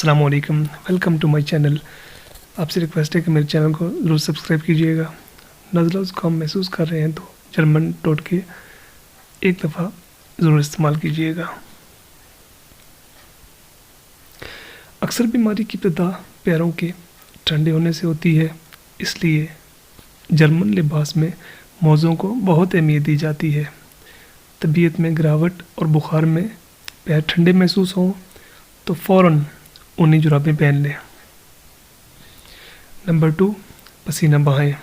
अस्सलाम वालेकुम, welcome to my channel. आपसे रिक्वेस्ट है कि मेरे चैनल को ज़रूर सब्सक्राइब कीजिएगा। नज़ला ज़ुकाम महसूस कर रहे हैं तो जर्मन टोटके एक दफ़ा ज़रूर इस्तेमाल कीजिएगा। अक्सर बीमारी की इब्तिदा पैरों के ठंडे होने से होती है, इसलिए जर्मन लिबास में मोज़ों को बहुत अहमियत दी जाती है। तबीयत में गिरावट और बुखार में पैर ठंडे महसूस हों तो फ़ौरन ऊनी जुराबें पहन लें। नंबर 2, पसीना बहाएं।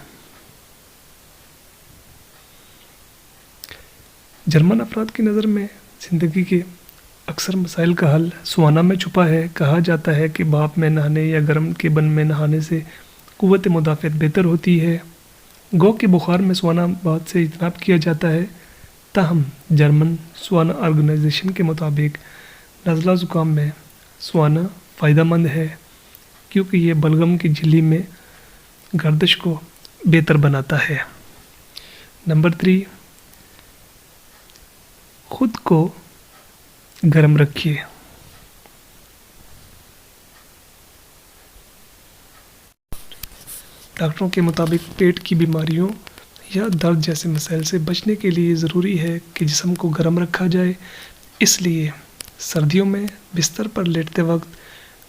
जर्मन अफराद की नज़र में ज़िंदगी के अक्सर मसाइल का हल सुहाना में छुपा है। कहा जाता है कि भाप में नहाने या गर्म के बन में नहाने से क़ुव्वत मुदाफ़अत बेहतर होती है। गो के बुखार में सुहाना बात से इजतनाब किया जाता है। ताहम जर्मन सुहाना ऑर्गेनाइजेशन के मुताबिक नज़ला ज़ुकाम में सुहाना फ़ायदेमंद है क्योंकि ये बलगम की झिल्ली में गर्दिश को बेहतर बनाता है। नंबर 3, खुद को गर्म रखिए। डॉक्टरों के मुताबिक पेट की बीमारियों या दर्द जैसे मसाइल से बचने के लिए ज़रूरी है कि जिस्म को गर्म रखा जाए। इसलिए सर्दियों में बिस्तर पर लेटते वक्त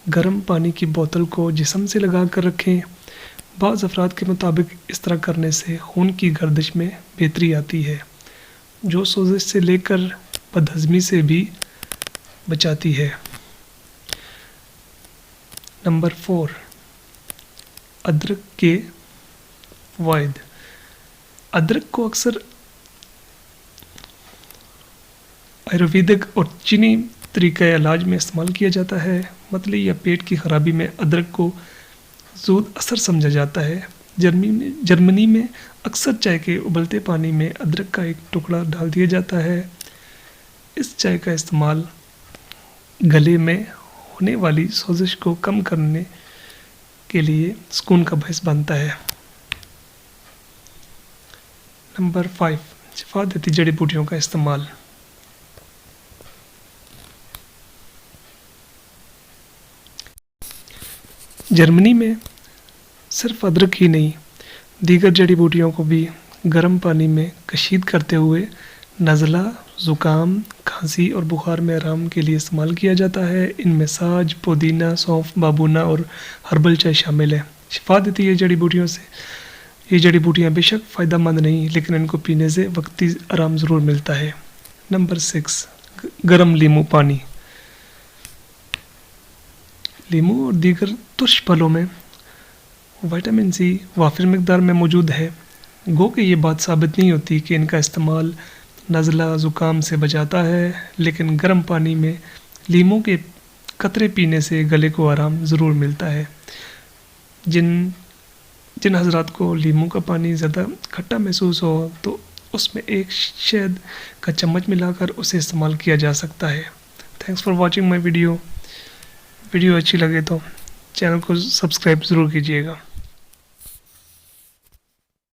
गर्म पानी की बोतल को जिस्म से लगा कर रखें। बाज़ अफराद के मुताबिक इस तरह करने से खून की गर्दिश में बेहतरी आती है, जो सोजिश से लेकर बदहज़मी से भी बचाती है। नंबर 4, अदरक के फ़वाइद। अदरक को अक्सर आयुर्वेदिक और चीनी तरीक़ा इलाज में इस्तेमाल किया जाता है। मतली या पेट की ख़राबी में अदरक को ज़ूद असर समझा जाता है। जर्मनी में अक्सर चाय के उबलते पानी में अदरक का एक टुकड़ा डाल दिया जाता है। इस चाय का इस्तेमाल गले में होने वाली सोजिश को कम करने के लिए सुकून का बायस बनता है। नंबर 5, शिफा देती जड़ी बूटियों का इस्तेमाल। जर्मनी में सिर्फ अदरक ही नहीं, दीगर जड़ी बूटियों को भी गर्म पानी में कशीद करते हुए नज़ला, ज़ुकाम, खांसी और बुखार में आराम के लिए इस्तेमाल किया जाता है। इनमें साज, पुदीना, सौंफ, बाबूना और हर्बल चाय शामिल है। शिफा देती है जड़ी बूटियों से। ये जड़ी बूटियाँ बेशक फ़ायदेमंद नहीं, लेकिन इनको पीने से वक्ती आराम ज़रूर मिलता है। नंबर 6, गर्म लीमू पानी। लीमू और दीगर तुर्श फलों में विटामिन सी वाफिर मिकदार में मौजूद है। गो कि ये बात साबित नहीं होती कि इनका इस्तेमाल नज़ला ज़ुकाम से बचाता है, लेकिन गर्म पानी में लीमू के कतरे पीने से गले को आराम ज़रूर मिलता है। जिन हज़रात को लीमू का पानी ज़्यादा खट्टा महसूस हो तो उसमें एक शहद का चम्मच मिलाकर उसे इस्तेमाल किया जा सकता है। Thanks for watching my video अच्छी लगे तो चैनल को सब्सक्राइब ज़रूर कीजिएगा।